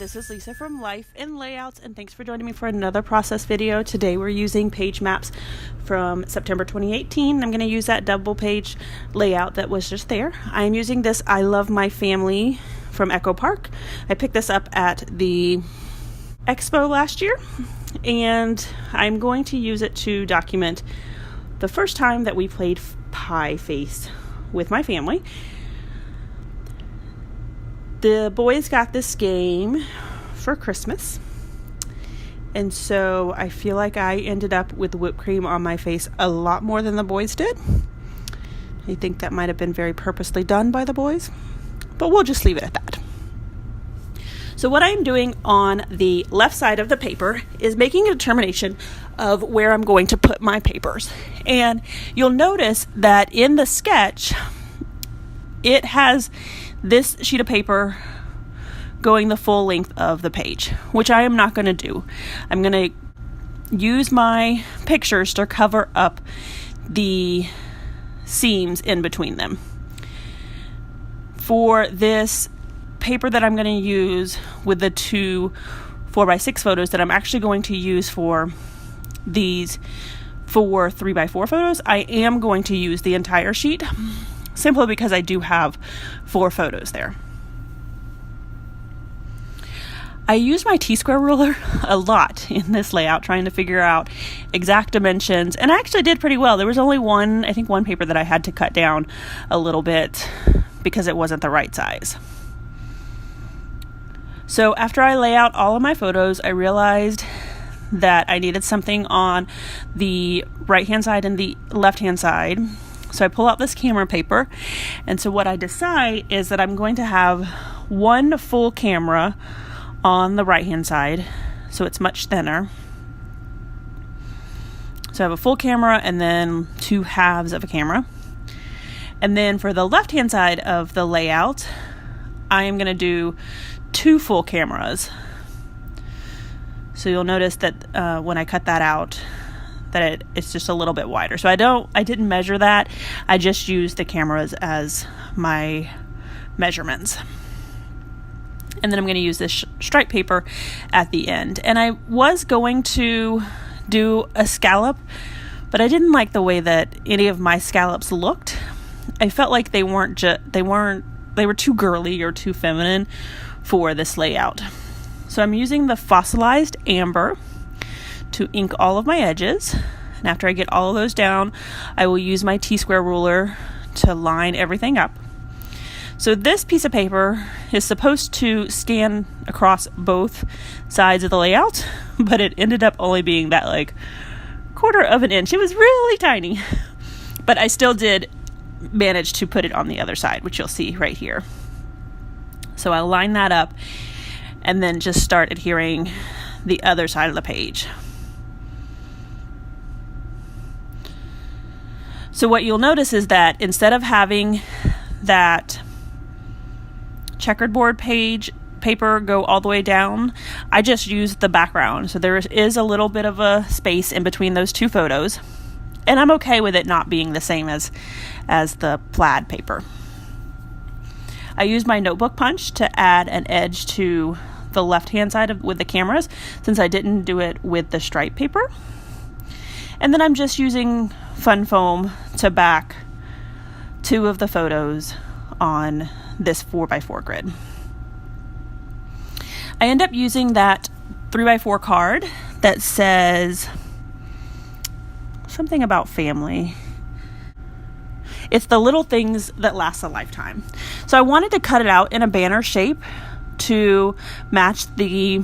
this is Lisa from Life in Layouts, and thanks for joining me for another process video. Today we're using page maps from September 2018. I'm going to use that double page layout that was just there. I'm using this I Love My Family from Echo Park. I picked this up at the expo last year, and I'm going to use it to document the first time that we played Pie Face with my family. The boys got this game for Christmas, and so I feel like I ended up with whipped cream on my face a lot more than the boys did. I think that might have been very purposely done by the boys, but we'll just leave it at that. So what I'm doing on the left side of the paper is making a determination of where I'm going to put my papers. And you'll notice that in the sketch, it has this sheet of paper going the full length of the page, which I am not going to do. I'm going to use my pictures to cover up the seams in between them. For this paper that I'm going to use with the two 4x6 photos that I'm actually going to use for these 4 3x4 photos, I am going to use the entire sheet, simply because I do have 4 photos there. I use my T-square ruler a lot in this layout, trying to figure out exact dimensions, and I actually did pretty well. There was only one paper that I had to cut down a little bit because it wasn't the right size. So after I lay out all of my photos, I realized that I needed something on the right-hand side and the left-hand side. So I pull out this camera paper, and so what I decide is that I'm going to have one full camera on the right-hand side, so it's much thinner. So I have a full camera and then 2 halves of a camera. And then for the left-hand side of the layout, I am going to do 2 full cameras. So you'll notice that when I cut that out, that it's just a little bit wider. So I didn't measure that. I just used the cameras as my measurements. And then I'm going to use this stripe paper at the end. And I was going to do a scallop, but I didn't like the way that any of my scallops looked. I felt like they were too girly or too feminine for this layout. So I'm using the fossilized amber to ink all of my edges, and after I get all of those down, I will use my T-square ruler to line everything up. So this piece of paper is supposed to scan across both sides of the layout, but it ended up only being that 1/4 of an inch. It was really tiny, but I still did manage to put it on the other side, which you'll see right here. So I'll line that up and then just start adhering the other side of the page. So what you'll notice is that instead of having that checkered board page paper go all the way down, I just used the background. So there is a little bit of a space in between those 2 photos, and I'm okay with it not being the same as the plaid paper. I used my notebook punch to add an edge to the left-hand side with the cameras, since I didn't do it with the stripe paper. And then I'm just using fun foam to back 2 of the photos on this 4x4 grid. I end up using that 3x4 card that says something about family. It's the little things that last a lifetime. So I wanted to cut it out in a banner shape to match the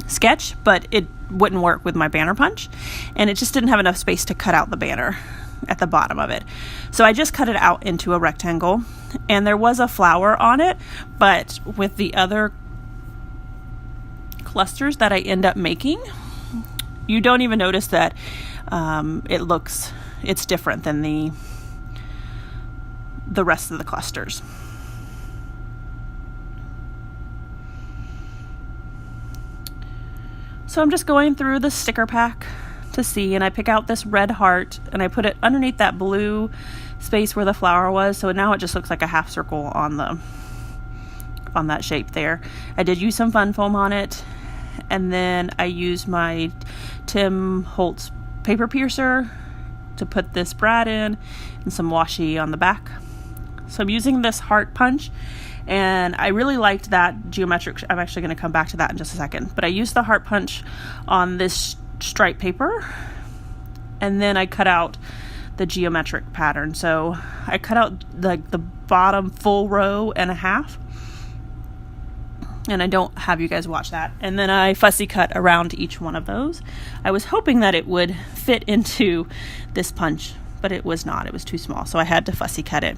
sketch, but it wouldn't work with my banner punch, and it just didn't have enough space to cut out the banner at the bottom of it. So I just cut it out into a rectangle, and there was a flower on it, but with the other clusters that I end up making, you don't even notice that it's different than the rest of the clusters. So I'm just going through the sticker pack to see, and I pick out this red heart and I put it underneath that blue space where the flower was, so now it just looks like a half circle on the on that shape there. I did use some fun foam on it, and then I used my Tim Holtz paper piercer to put this brad in, and some washi on the back. So I'm using this heart punch, and I really liked that geometric. I'm actually going to come back to that in just a second, but I used the heart punch on this stripe paper, and then I cut out the geometric pattern. So I cut out the bottom full row and a half, and I don't have you guys watch that. And then I fussy cut around each one of those. I was hoping that it would fit into this punch, but it was not. It was too small, so I had to fussy cut it.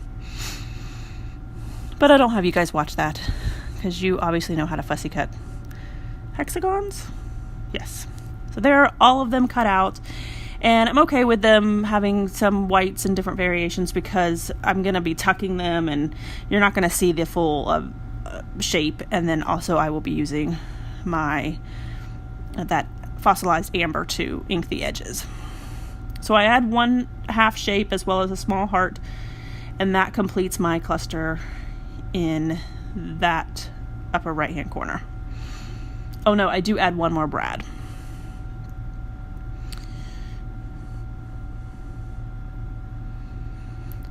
But I don't have you guys watch that because you obviously know how to fussy cut hexagons. Yes. So there are all of them cut out. And I'm okay with them having some whites and different variations because I'm going to be tucking them and you're not going to see the full shape. And then also I will be using my that fossilized amber to ink the edges. So I add 1/2 shape as well as a small heart, and that completes my cluster in that upper right hand corner. Oh no, I do add one more brad.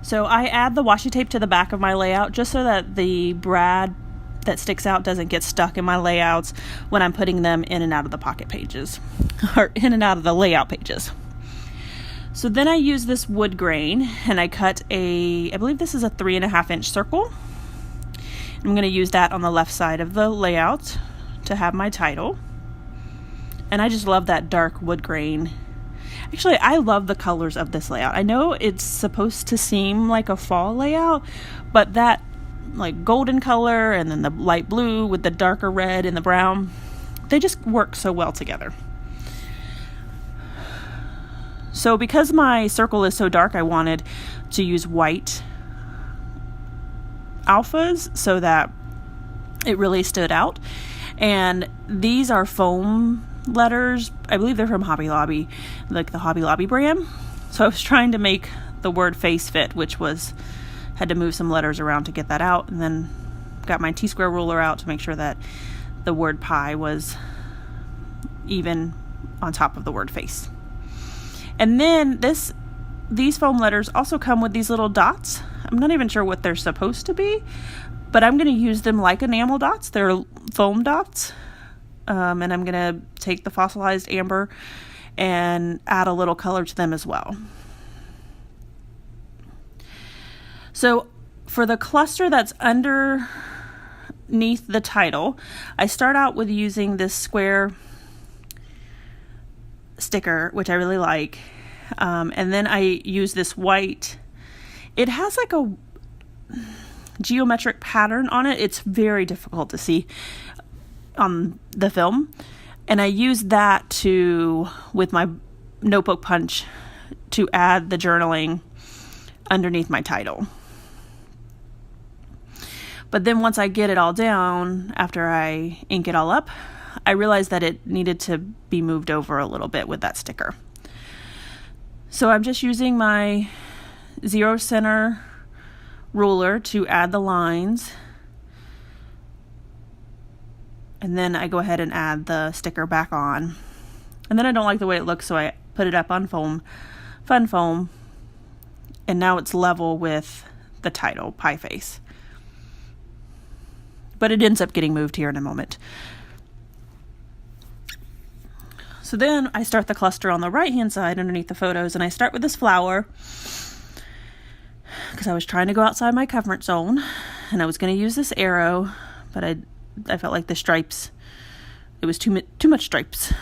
So I add the washi tape to the back of my layout just so that the brad that sticks out doesn't get stuck in my layouts when I'm putting them in and out of the pocket pages, or in and out of the layout pages. So then I use this wood grain and I cut I believe this is a 3.5 inch circle. I'm going to use that on the left side of the layout to have my title. And I just love that dark wood grain. Actually, I love the colors of this layout. I know it's supposed to seem like a fall layout, but that like golden color and then the light blue with the darker red and the brown, they just work so well together. So because my circle is so dark, I wanted to use white alphas so that it really stood out. And these are foam letters. I believe they're from Hobby Lobby, like the Hobby Lobby brand. So I was trying to make the word face fit, which had to move some letters around to get that out, and then got my T-square ruler out to make sure that the word pie was even on top of the word face. And then these foam letters also come with these little dots. I'm not even sure what they're supposed to be, but I'm going to use them like enamel dots. They're foam dots. And I'm going to take the fossilized amber and add a little color to them as well. So for the cluster that's underneath the title, I start out with using this square sticker, which I really like. And then I use this white. It has like a geometric pattern on it. It's very difficult to see on the film, and I used that with my notebook punch to add the journaling underneath my title. But then once I get it all down, after I ink it all up, I realized that it needed to be moved over a little bit with that sticker. So I'm just using my zero center ruler to add the lines. And then I go ahead and add the sticker back on. And then I don't like the way it looks, so I put it up on fun foam. And now it's level with the title, Pie Face. But it ends up getting moved here in a moment. So then I start the cluster on the right-hand side underneath the photos, and I start with this flower because I was trying to go outside my comfort zone, and I was going to use this arrow, but I felt like the stripes, it was too much stripes.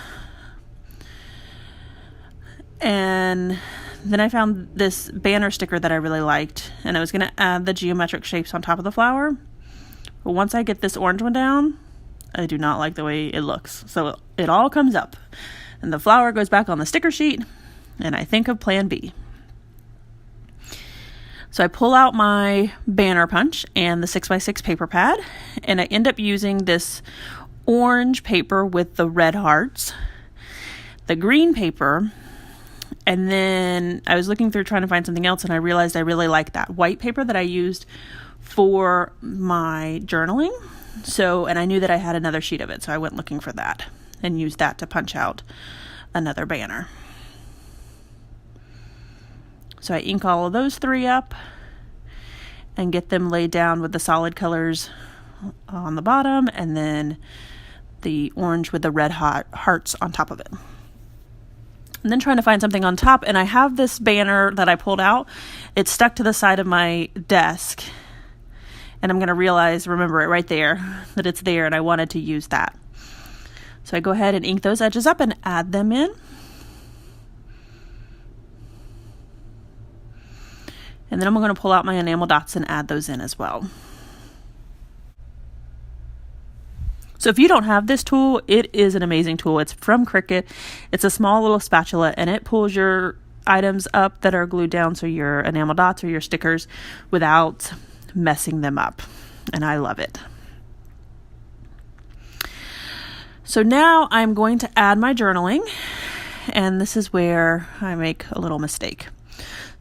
And then I found this banner sticker that I really liked, and I was going to add the geometric shapes on top of the flower. But once I get this orange one down, I do not like the way it looks. So it all comes up, and the flower goes back on the sticker sheet, and I think of plan B. So I pull out my banner punch and the 6x6 paper pad, and I end up using this orange paper with the red hearts, the green paper, and then I was looking through trying to find something else, and I realized I really like that white paper that I used for my journaling. So, and I knew that I had another sheet of it, so I went looking for that and used that to punch out another banner. So I ink all of those 3 up and get them laid down with the solid colors on the bottom, and then the orange with the red hot hearts on top of it. And then trying to find something on top, and I have this banner that I pulled out. It's stuck to the side of my desk, and I'm going to remember it right there, that it's there, and I wanted to use that. So I go ahead and ink those edges up and add them in. And then I'm going to pull out my enamel dots and add those in as well. So if you don't have this tool, it is an amazing tool. It's from Cricut. It's a small little spatula, and it pulls your items up that are glued down, so your enamel dots or your stickers, without messing them up. And I love it. So now I'm going to add my journaling, and this is where I make a little mistake.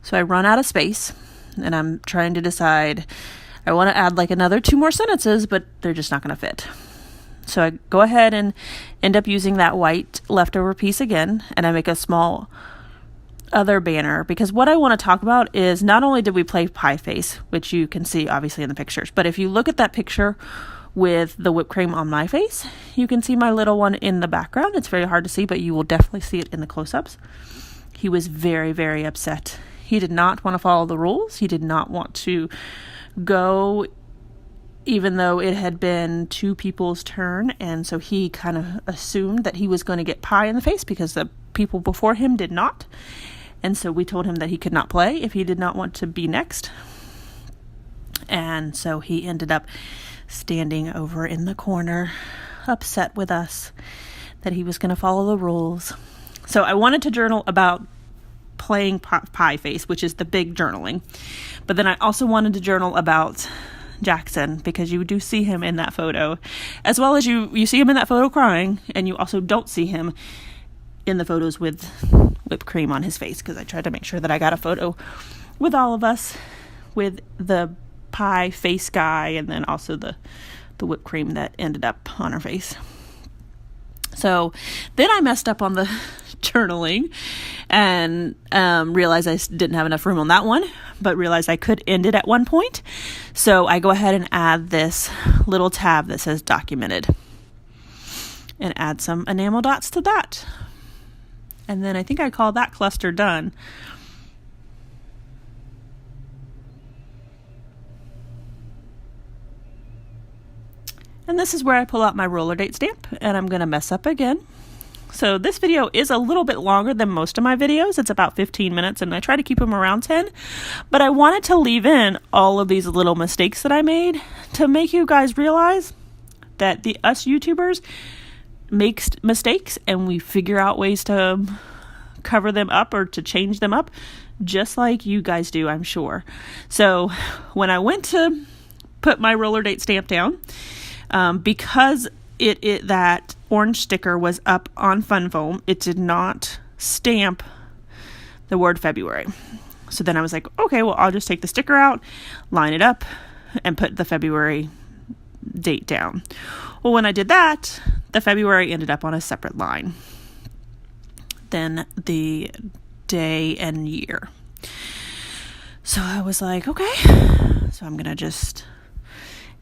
So I run out of space, and I'm trying to decide, I want to add like another 2 more sentences, but they're just not going to fit. So I go ahead and end up using that white leftover piece again, and I make a small other banner, because what I want to talk about is not only did we play pie face, which you can see obviously in the pictures, but if you look at that picture with the whipped cream on my face, you can see my little one in the background. It's very hard to see, but you will definitely see it in the close-ups. He was very, very upset. He did not want to follow the rules. He did not want to go, even though it had been 2 people's turn. And so he kind of assumed that he was going to get pie in the face because the people before him did not. And so we told him that he could not play if he did not want to be next. And so he ended up standing over in the corner, upset with us that he was going to follow the rules. So I wanted to journal about playing pie face, which is the big journaling. But then I also wanted to journal about Jackson, because you do see him in that photo, as well as you see him in that photo crying, and you also don't see him in the photos with whipped cream on his face, because I tried to make sure that I got a photo with all of us with the pie face guy, and then also the whipped cream that ended up on her face. So then I messed up on the journaling and realized I didn't have enough room on that one, but realized I could end it at one point. So I go ahead and add this little tab that says documented and add some enamel dots to that. And then I think I call that cluster done. And this is where I pull out my roller date stamp, and I'm going to mess up again. So this video is a little bit longer than most of my videos. It's about 15 minutes, and I try to keep them around 10. But I wanted to leave in all of these little mistakes that I made to make you guys realize that us YouTubers make mistakes, and we figure out ways to cover them up or to change them up, just like you guys do, I'm sure. So when I went to put my roller date stamp down, because that orange sticker was up on Fun Foam, it did not stamp the word February. So then I was like, okay, well, I'll just take the sticker out, line it up, and put the February date down. Well, when I did that, the February ended up on a separate line than the day and year. So I was like, okay, so I'm going to just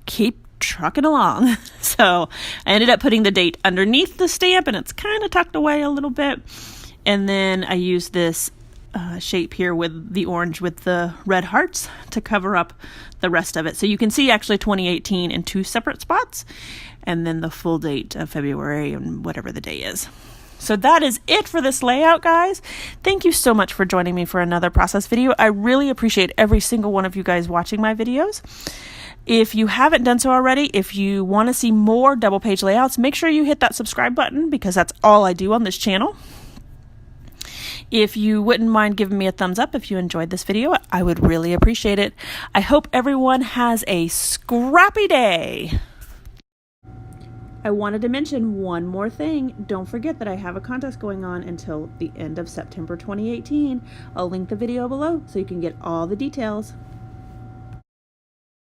keep trucking along. So I ended up putting the date underneath the stamp, and it's kind of tucked away a little bit. And then I used this shape here with the orange with the red hearts to cover up the rest of it. So you can see actually 2018 in 2 separate spots, and then the full date of February and whatever the day is. So that is it for this layout, guys. Thank you so much for joining me for another process video. I really appreciate every single one of you guys watching my videos. If you haven't done so already, if you want to see more double page layouts, make sure you hit that subscribe button, because that's all I do on this channel. If you wouldn't mind giving me a thumbs up if you enjoyed this video, I would really appreciate it. I hope everyone has a scrappy day. I wanted to mention one more thing. Don't forget that I have a contest going on until the end of September 2018. I'll link the video below so you can get all the details.